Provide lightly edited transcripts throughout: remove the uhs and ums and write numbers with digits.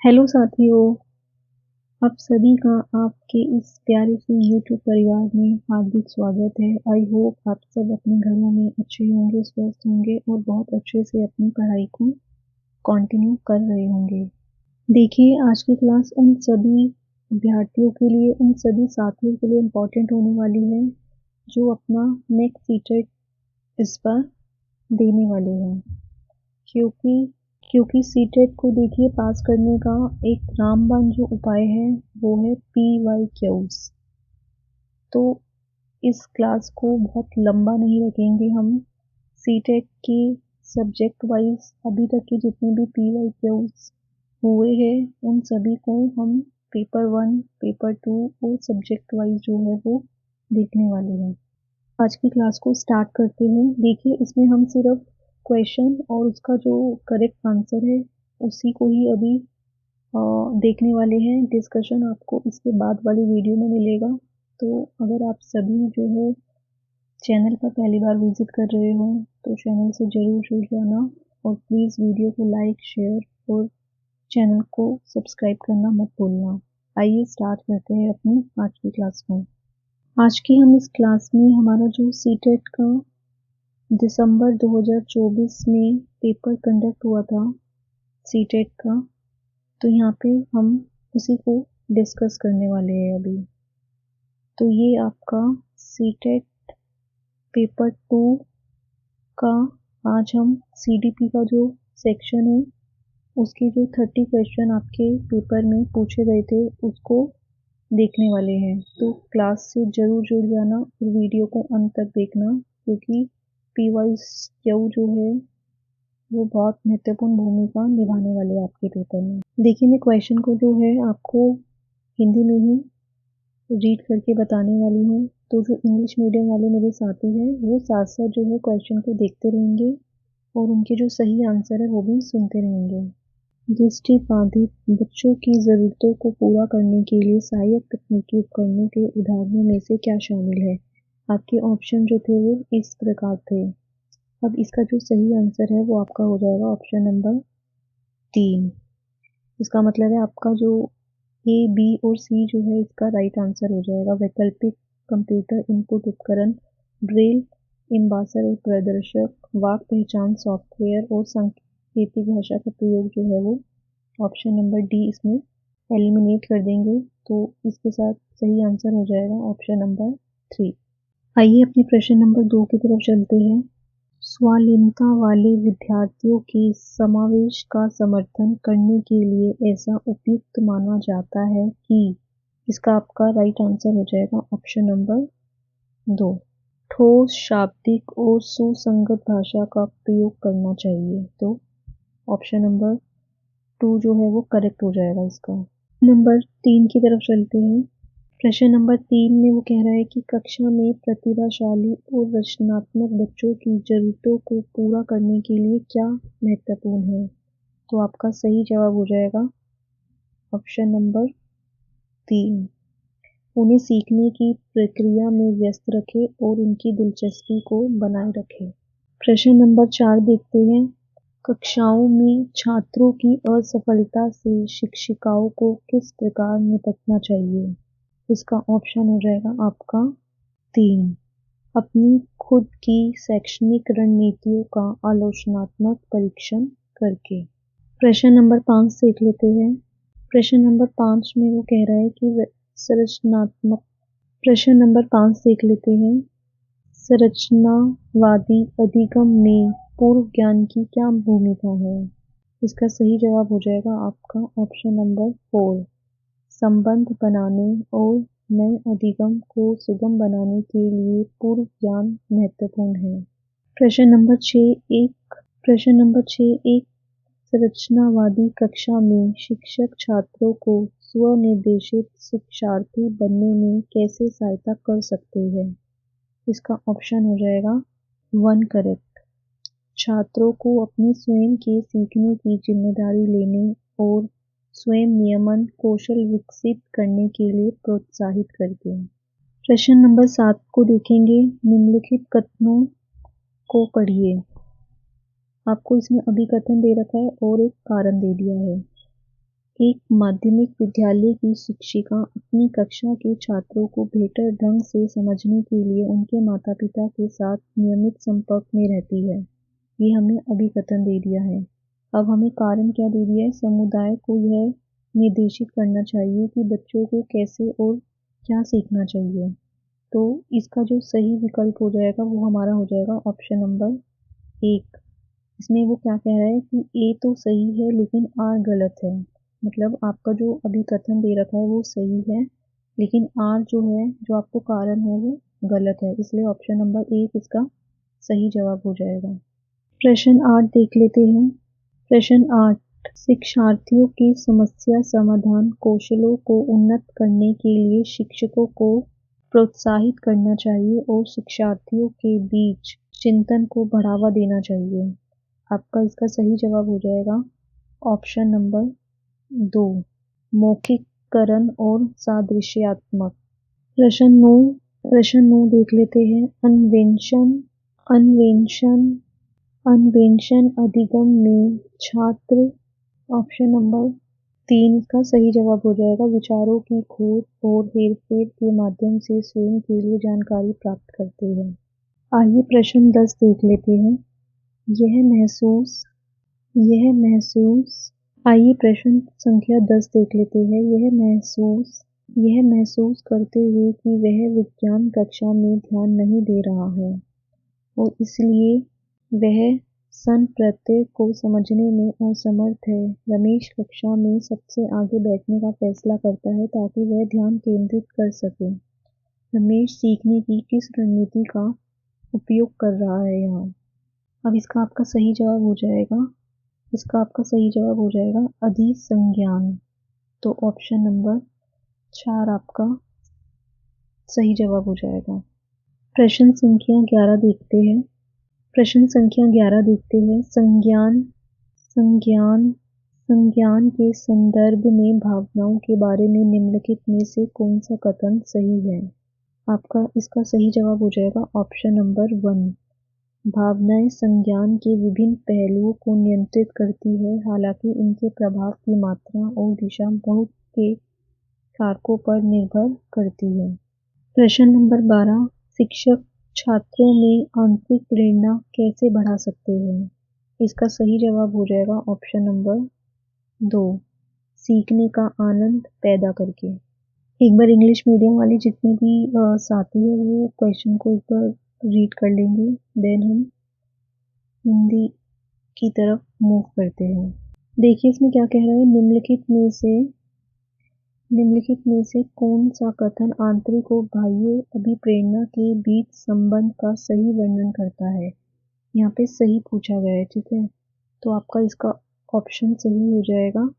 Hello साथियों, आप सभी का आपके इस प्यारे से यूट्यूब परिवार में हार्दिक स्वागत है। आई होप आप सब अपने घरों में अच्छे होंगे, स्वस्थ होंगे और बहुत अच्छे से अपनी पढ़ाई को कंटिन्यू कर रहे होंगे। देखिए, आज की क्लास उन सभी विद्यार्थियों के लिए, उन सभी साथियों के लिए इम्पोर्टेंट होने वाली है जो अपना नेक्स्ट सीटेट इस बार देने वाले हैं, क्योंकि सीटेट को देखिए पास करने का एक रामबाण जो उपाय है वो है PYQs। तो इस क्लास को बहुत लंबा नहीं रखेंगे हम। सीटेट के सब्जेक्ट वाइज अभी तक के जितने भी PYQs हुए हैं उन सभी को हम पेपर 1, पेपर 2 और सब्जेक्ट वाइज जो है वो देखने वाले हैं। आज की क्लास को स्टार्ट करते हैं। देखिए, इसमें हम सिर्फ क्वेश्चन और उसका जो करेक्ट आंसर है उसी को ही अभी देखने वाले हैं। डिस्कशन आपको इसके बाद वाली वीडियो में मिलेगा। तो अगर आप सभी जो है चैनल पर पहली बार विजिट कर रहे हो तो चैनल से ज़रूर जुड़ जाना और प्लीज़ वीडियो को लाइक, शेयर और चैनल को सब्सक्राइब करना मत भूलना। आइए स्टार्ट करते हैं अपनी आज की क्लास को। आज की हम इस क्लास में हमारा जो सीटेट का दिसंबर 2024 में पेपर कंडक्ट हुआ था सीटेट का, तो यहाँ पे हम उसी को डिस्कस करने वाले हैं अभी। तो ये आपका सीटेट पेपर 2 का आज हम CDP का जो सेक्शन है उसके जो 30 क्वेश्चन आपके पेपर में पूछे गए थे उसको देखने वाले हैं। तो क्लास से ज़रूर जुड़ जाना और वीडियो को अंत तक देखना, क्योंकि PYQ जो है वो बहुत महत्वपूर्ण भूमिका निभाने वाले हैं आपके पेपर में। देखिए, मैं क्वेश्चन को जो है आपको हिंदी में ही रीड करके बताने वाली हूँ। तो जो इंग्लिश मीडियम वाले मेरे साथी हैं वो साथ साथ जो है क्वेश्चन को देखते रहेंगे और उनके जो सही आंसर है वो भी सुनते रहेंगे। दृष्टिबाधित बच्चों की ज़रूरतों को पूरा करने के लिए सहायक तकनीकी उपकरणों के उदाहरणों में से क्या शामिल है? आपके ऑप्शन जो थे वो इस प्रकार थे। अब इसका जो सही आंसर है वो आपका हो जाएगा ऑप्शन नंबर 3। इसका मतलब है आपका जो A, B और C जो है इसका राइट आंसर हो जाएगा। वैकल्पिक कंप्यूटर इनपुट उपकरण, ब्रेल, इम्बासर और प्रदर्शक, वाक पहचान सॉफ्टवेयर और सांकेतिक भाषा का प्रयोग जो है वो ऑप्शन नंबर D इसमें एलिमिनेट कर देंगे। तो इसके साथ सही आंसर हो जाएगा ऑप्शन नंबर 3। आइए अपने प्रश्न नंबर 2 की तरफ चलते हैं। स्वालीनता वाले विद्यार्थियों के समावेश का समर्थन करने के लिए ऐसा उपयुक्त माना जाता है कि, इसका आपका राइट आंसर हो जाएगा ऑप्शन नंबर 2। ठोस, शाब्दिक और सुसंगत भाषा का प्रयोग करना चाहिए। तो ऑप्शन नंबर 2 जो है वो करेक्ट हो जाएगा इसका। नंबर 3 की तरफ चलते हैं। प्रश्न नंबर 3 में वो कह रहा है कि कक्षा में प्रतिभाशाली और रचनात्मक बच्चों की ज़रूरतों को पूरा करने के लिए क्या महत्वपूर्ण है? तो आपका सही जवाब हो जाएगा ऑप्शन नंबर 3। उन्हें सीखने की प्रक्रिया में व्यस्त रखें और उनकी दिलचस्पी को बनाए रखें। प्रश्न नंबर 4 देखते हैं। कक्षाओं में छात्रों की असफलता से शिक्षिकाओं को किस प्रकार निपटना चाहिए? इसका ऑप्शन हो जाएगा आपका 3। अपनी खुद की शैक्षणिक रणनीतियों का आलोचनात्मक परीक्षण करके। प्रश्न नंबर 5 देख लेते हैं। प्रश्न नंबर 5 में वो कह रहा है कि संरचनात्मक प्रश्न नंबर 5 देख लेते हैं। संरचनावादी अधिगम में पूर्व ज्ञान की क्या भूमिका है? इसका सही जवाब हो जाएगा आपका ऑप्शन नंबर 4। संबंध बनाने और नए अधिगम को सुगम बनाने के लिए पूर्व ज्ञान महत्वपूर्ण है। प्रश्न नंबर 6 एक संरचनावादी कक्षा में शिक्षक छात्रों को स्वनिर्देशित शिक्षार्थी बनने में कैसे सहायता कर सकते हैं? इसका ऑप्शन हो जाएगा 1 करेक्ट। छात्रों को अपनी स्वयं के सीखने की जिम्मेदारी लेने और स्वयं नियमन कौशल विकसित करने के लिए प्रोत्साहित करते हैं। प्रश्न नंबर 7 को देखेंगे। निम्नलिखित कथनों को पढ़िए। आपको इसमें अभिकथन दे रखा है और एक कारण दे दिया है। एक माध्यमिक विद्यालय की शिक्षिका अपनी कक्षा के छात्रों को बेहतर ढंग से समझने के लिए उनके माता-पिता के साथ नियमित संपर्क में रहती है। ये हमें अभिकथन दे दिया है। अब हमें कारण क्या दे दिया है? समुदाय को यह निर्देशित करना चाहिए कि बच्चों को कैसे और क्या सीखना चाहिए। तो इसका जो सही विकल्प हो जाएगा वो हमारा हो जाएगा ऑप्शन नंबर 1। इसमें वो क्या कह रहा है कि ए तो सही है लेकिन आर गलत है। मतलब आपका जो अभी कथन दे रखा है वो सही है, लेकिन आर जो है, जो आपको कारण है वो गलत है। इसलिए ऑप्शन नंबर 1 इसका सही जवाब हो जाएगा। प्रश्न 8 देख लेते हैं। प्रश्न 8, शिक्षार्थियों की समस्या समाधान कौशलों को उन्नत करने के लिए शिक्षकों को प्रोत्साहित करना चाहिए और शिक्षार्थियों के बीच चिंतन को बढ़ावा देना चाहिए। आपका इसका सही जवाब हो जाएगा ऑप्शन नंबर 2, मौखिककरण और सादृश्यात्मक। प्रश्न 9 देख लेते हैं। अन्वेषण अन्वेषण अधिगम में छात्र, ऑप्शन नंबर 3 इसका सही जवाब हो जाएगा, विचारों की खोज और हेरफेर के माध्यम से स्वयं के लिए जानकारी प्राप्त करते हैं। आइए प्रश्न 10 देख लेते हैं। यह महसूस आइए प्रश्न संख्या 10 देख लेते हैं। यह महसूस करते हुए कि वह विज्ञान कक्षा में ध्यान नहीं दे रहा है और इसलिए वह सन प्रत्यय को समझने में असमर्थ है, रमेश कक्षा में सबसे आगे बैठने का फैसला करता है ताकि वह ध्यान केंद्रित कर सके। रमेश सीखने की किस रणनीति का उपयोग कर रहा है यहाँ? अब इसका आपका सही जवाब हो जाएगा अधिसंज्ञान। तो ऑप्शन नंबर 4 आपका सही जवाब हो जाएगा। प्रश्न संख्या 11 देखते हैं। संज्ञान के संदर्भ में भावनाओं के बारे में निम्नलिखित में से कौन सा कथन सही है? आपका इसका सही जवाब हो जाएगा ऑप्शन नंबर 1। भावनाएं संज्ञान के विभिन्न पहलुओं को नियंत्रित करती है, हालांकि इनके प्रभाव की मात्रा और दिशा बहुत के कारकों पर निर्भर करती है। प्रश्न नंबर 12, शिक्षक छात्रों में आंतरिक प्रेरणा कैसे बढ़ा सकते हैं? इसका सही जवाब हो जाएगा ऑप्शन नंबर 2, सीखने का आनंद पैदा करके। एक बार इंग्लिश मीडियम वाले जितने भी साथी है वो क्वेश्चन को एक बार रीड कर लेंगे, देन हम हिंदी की तरफ मूव करते हैं। देखिए इसमें क्या कह रहा है, निम्नलिखित में से कौन सा कथन आंतरिक और बाह्य अभिप्रेरणा के बीच संबंध का सही वर्णन करता है? यहाँ पे सही पूछा गया है, ठीक है। तो आपका इसका ऑप्शन सही हो जाएगा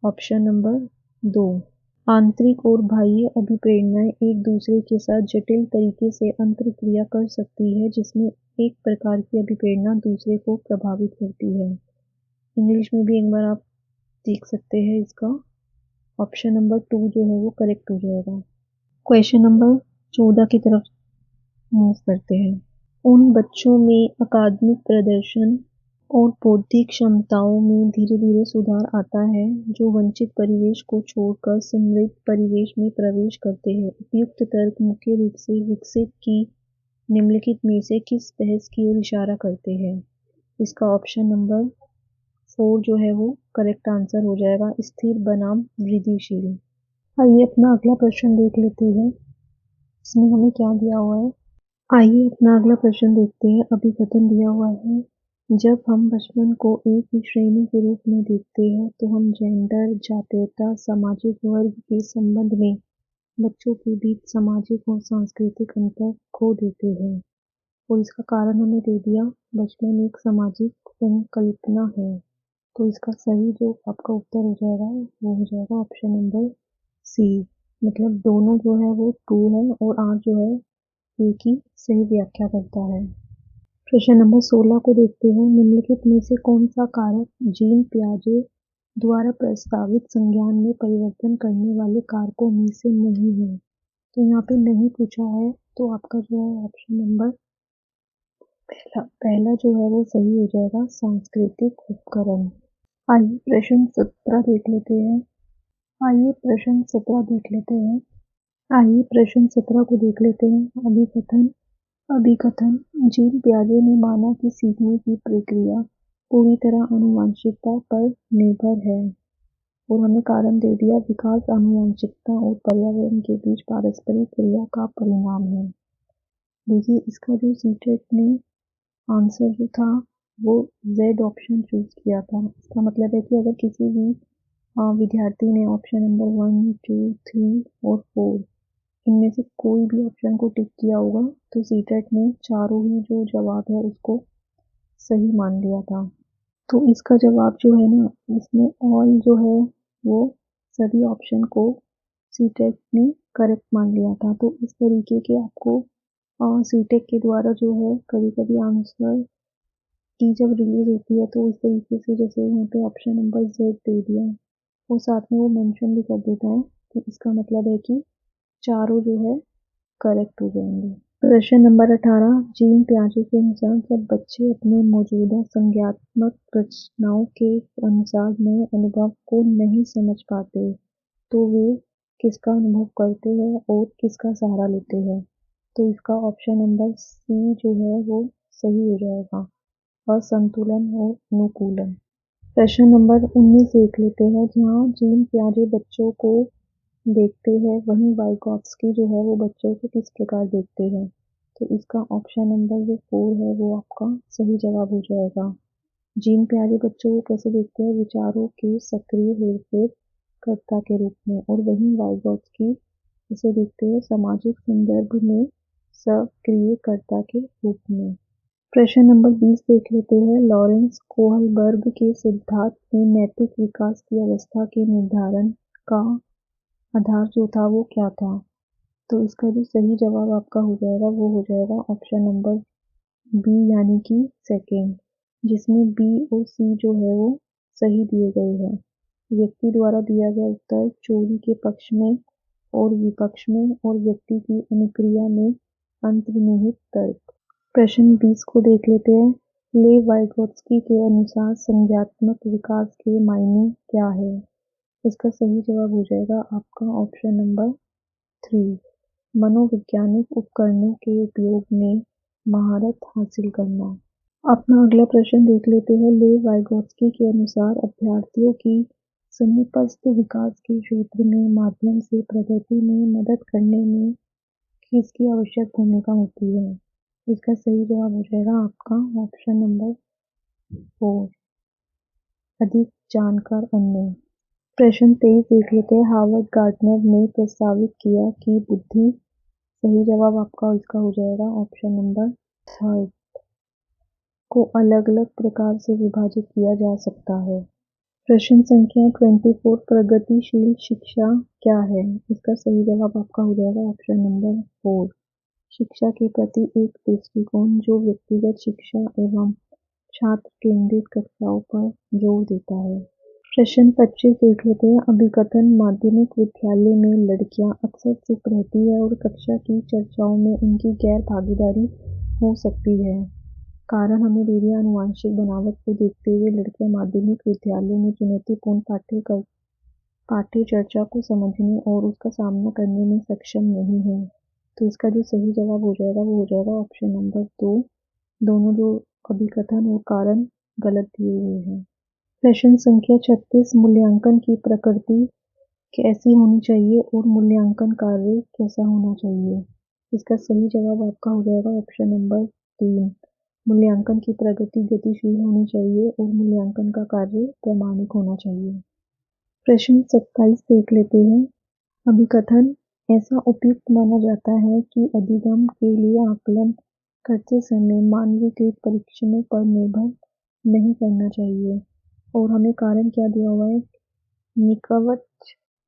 ऑप्शन नंबर 2। आंतरिक और बाह्य अभिप्रेरणाएं एक दूसरे के साथ जटिल तरीके से अंतर्क्रिया कर सकती है, जिसमें एक प्रकार की अभिप्रेरणा दूसरे को प्रभावित करती है। इंग्लिश में भी एक बार आप देख सकते हैं, इसका ऑप्शन नंबर 2 जो है वो करेक्ट हो जाएगा। क्वेश्चन नंबर 14 की तरफ मूव करते हैं। उन बच्चों में अकादमिक प्रदर्शन और बौद्धिक क्षमताओं में धीरे धीरे सुधार आता है जो वंचित परिवेश को छोड़कर समृद्ध परिवेश में प्रवेश करते हैं। उपयुक्त तर्क मुख्य रूप से विकसित की निम्नलिखित में से किस बहस की ओर इशारा करते हैं? इसका ऑप्शन नंबर 4 जो है वो करेक्ट आंसर हो जाएगा, स्थिर बनाम वृद्धिशील। आइए अपना अगला प्रश्न देख लेते हैं, इसमें हमें क्या दिया हुआ है। आइए अपना अगला प्रश्न देखते हैं। अभिकथन दिया हुआ है, जब हम बचपन को एक ही श्रेणी के रूप में देखते हैं तो हम जेंडर, जातीयता, सामाजिक वर्ग के संबंध में बच्चों के बीच सामाजिक और सांस्कृतिक अंतर खो देते हैं। और इसका कारण हमें दे दिया, बचपन एक सामाजिक संकल्पना है। तो इसका सही जो आपका उत्तर हो जाएगा वो हो जाएगा ऑप्शन नंबर सी। मतलब दोनों जो है वो ट्रू है और आर जो है एक ही सही व्याख्या करता है। प्रश्न नंबर 16 को देखते हैं। निम्नलिखित में से कौन सा कारक जीन पियाजे द्वारा प्रस्तावित संज्ञान में परिवर्तन करने वाले कारकों में से नहीं है? तो यहाँ पे नहीं पूछा है, तो आपका जो है ऑप्शन नंबर पहला जो है वो सही हो जाएगा, सांस्कृतिक उपकरण। आइए प्रश्न 17 देख लेते हैं। आइए प्रश्न 17 देख लेते हैं। आइए प्रश्न 17 को देख लेते हैं। अभिकथन जीन पियाजे ने माना कि सीखने की प्रक्रिया पूरी तरह आनुवंशिकता पर निर्भर है और हमें कारण दे दिया विकास आनुवंशिकता और पर्यावरण के बीच पारस्परिक क्रिया का परिणाम है। देखिए इसका जो सीटेट ने आंसर जो था वो जेड ऑप्शन चूज किया था। इसका मतलब है कि अगर किसी भी विद्यार्थी ने ऑप्शन नंबर 1, 2, 3 और 4 इनमें से कोई भी ऑप्शन को टिक किया होगा तो सीटेट ने चारों ही जो जवाब है उसको सही मान लिया था। तो इसका जवाब जो है ना, इसमें ऑल जो है वो सभी ऑप्शन को सीटेट ने करेक्ट मान लिया था। तो इस तरीके के आपको सीटेट के द्वारा जो है कभी कभी आंसर की जब रिलीज होती है तो इस तरीके से जैसे यहाँ पे ऑप्शन नंबर जेड दे दिया और साथ में वो मेंशन भी कर देता है, तो इसका मतलब है कि चारों जो है करेक्ट हो जाएंगे। प्रश्न नंबर 18 जीन पियाजे के अनुसार जब बच्चे अपने मौजूदा संज्ञानात्मक रचनाओं के अनुसार नए अनुभव को नहीं समझ पाते तो वे किसका अनुभव करते हैं और किसका सहारा लेते हैं। तो इसका ऑप्शन नंबर सी जो है वो सही हो जाएगा, असंतुलन और अनुकूलन। प्रश्न नंबर 19 देख लेते हैं। जहाँ जीन पियाजे बच्चों को देखते हैं वहीं वाइगॉत्स्की जो है वो बच्चों को किस प्रकार देखते हैं। तो इसका ऑप्शन नंबर जो 4 है वो आपका सही जवाब हो जाएगा। जीन पियाजे बच्चों को कैसे देखते हैं, विचारों के सक्रिय हेरफेर कर्ता के रूप में, और वहीं वाइगॉत्स्की इसे देखते हैं सामाजिक संदर्भ में सक्रियकर्ता के रूप में। प्रश्न नंबर 20 देख लेते हैं। लॉरेंस कोहलबर्ग के सिद्धांत में नैतिक विकास की अवस्था के निर्धारण का आधार जो था वो क्या था। तो इसका जो सही जवाब आपका हो जाएगा वो हो जाएगा ऑप्शन नंबर बी यानी कि सेकेंड, जिसमें बी और सी जो है वो सही दिए गए हैं। व्यक्ति द्वारा दिया गया उत्तर चोरी के पक्ष में और विपक्ष में और व्यक्ति की अनुक्रिया में अंतर्निहित तर्क। प्रश्न 20 को देख लेते हैं। ले वाइगोत्स्की के अनुसार संज्ञानात्मक विकास के मायने क्या है। इसका सही जवाब हो जाएगा आपका ऑप्शन नंबर 3, मनोवैज्ञानिक उपकरणों के उपयोग में महारत हासिल करना। अपना अगला प्रश्न देख लेते हैं। ले वाइगोत्स्की के अनुसार अभ्यर्थियों की सन्निपस्थ विकास के क्षेत्र में माध्यम से प्रगति में मदद करने में किसकी आवश्यक भूमिका होती है। इसका सही जवाब हो जाएगा आपका ऑप्शन नंबर 4, अधिक जानकर अन्य। प्रश्न 23 देख लेते हैं। हार्वर्ड गार्टनर ने प्रस्तावित किया कि बुद्धि, सही जवाब आपका इसका हो जाएगा ऑप्शन नंबर 3 को अलग-अलग प्रकार से विभाजित किया जा सकता है। प्रश्न संख्या 24 प्रगतिशील शिक्षा क्या है। इसका सही जवाब आपका हो जाएगा ऑप्शन नंबर 4, शिक्षा के प्रति एक दृष्टिकोण जो व्यक्तिगत शिक्षा एवं छात्र केंद्रित कक्षाओं पर जोर देता है। प्रश्न 25 देख लेते हैं। अभिकथन माध्यमिक विद्यालय में लड़कियां अक्सर चुप रहती है और कक्षा की चर्चाओं में उनकी गैर भागीदारी हो सकती है। कारण हमें दे दिया आनुवंशिक बनावट को देखते हुए लड़कियां माध्यमिक विद्यालय में चुनौतीपूर्ण पाठ्य चर्चा को समझने और उसका सामना करने में सक्षम नहीं है। तो इसका जो सही जवाब हो जाएगा वो हो जाएगा ऑप्शन नंबर 2, दोनों जो अभिकथन और कारण गलत दिए हुए हैं। प्रश्न संख्या 36 मूल्यांकन की प्रकृति कैसी होनी चाहिए और मूल्यांकन कार्य कैसा होना चाहिए। इसका सही जवाब आपका हो जाएगा ऑप्शन नंबर 3, मूल्यांकन की प्रगति गतिशील होनी चाहिए और मूल्यांकन का कार्य प्रामाणिक होना चाहिए। प्रश्न 27 देख लेते हैं। अभिकथन ऐसा उपयुक्त माना जाता है कि अधिगम के लिए आकलन करते समय मानवीकृत परीक्षणों पर निर्भर नहीं करना चाहिए, और हमें कारण क्या दिया हुआ है,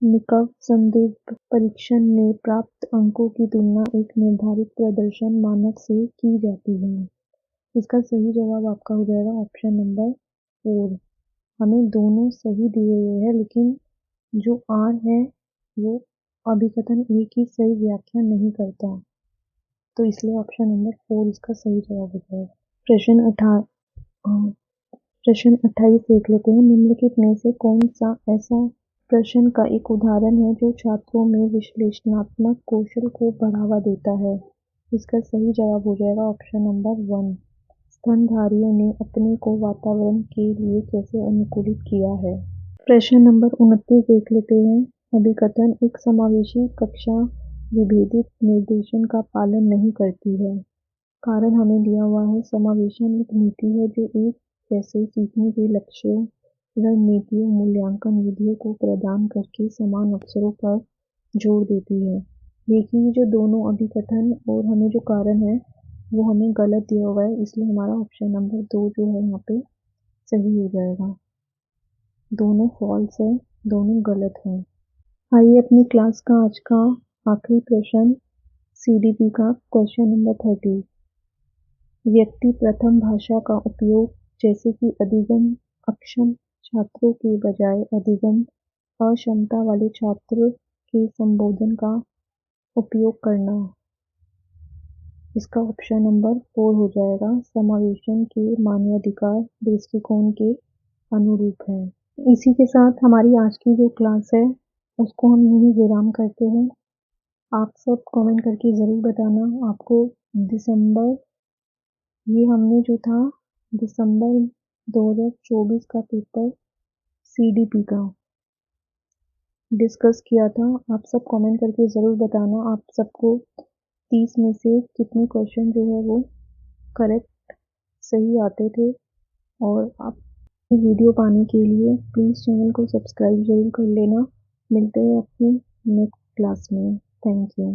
निकट संदिग्ध परीक्षण में प्राप्त अंकों की तुलना एक निर्धारित प्रदर्शन मानक से की जाती है। इसका सही जवाब आपका हो जाएगा ऑप्शन नंबर 4, हमें दोनों सही दिए हुए हैं लेकिन जो आर है वो अभिकथन एक ही सही व्याख्या नहीं करता, तो इसलिए ऑप्शन नंबर 4 इसका सही जवाब हो जाएगा। प्रश्न प्रश्न 28 देख लेते हैं। निम्नलिखित में से कौन सा ऐसा प्रश्न का एक उदाहरण है जो छात्रों में विश्लेषणात्मक कौशल को बढ़ावा देता है? इसका सही जवाब हो जाएगा ऑप्शन नंबर 1। स्तनधारियों ने अपने को वातावरण के लिए कैसे अनुकूलित किया है? प्रश्न नंबर 29 देख लेते हैं। अभिकथन एक समावेशी कक्षा विभेदित निर्देशन का पालन नहीं करती है। कारण हमें दिया हुआ है, समावेशन एक नीति है जो एक जैसे सीखने के लक्ष्यों, रणनीतियों, मूल्यांकन विधियों को प्रदान करके समान अवसरों पर जोर देती है। देखिए जो दोनों अभिकथन और हमें जो कारण है वो हमें गलत दिया हुआ है, इसलिए हमारा ऑप्शन नंबर 2 जो है यहाँ पे सही हो जाएगा। दोनों फॉल्स है, दोनों गलत हैं। आइए अपनी क्लास का आज का आखिरी प्रश्न CDP का क्वेश्चन नंबर 30। व्यक्ति प्रथम भाषा का उपयोग जैसे कि अधिगम अक्षम छात्रों के बजाय अधिगम अक्षमता वाले छात्र के संबोधन का उपयोग करना। इसका ऑप्शन नंबर 4 हो जाएगा। समावेशन के मानवाधिकार दृष्टिकोण के अनुरूप है। इसी के साथ हमारी आज की जो क्लास है उसको हम यहीं विराम करते हैं। आप सब कमेंट करके ज़रूर बताना आपको दिसंबर, ये हमने जो था दिसंबर 2024 का पेपर CDP का डिस्कस किया था। आप सब कमेंट करके ज़रूर बताना आप सबको 30 में से कितने क्वेश्चन जो है वो करेक्ट सही आते थे। और आप वीडियो पाने के लिए प्लीज़ चैनल को सब्सक्राइब ज़रूर कर लेना। मिलते हैं अपनी नेक्स्ट क्लास में। Thank you.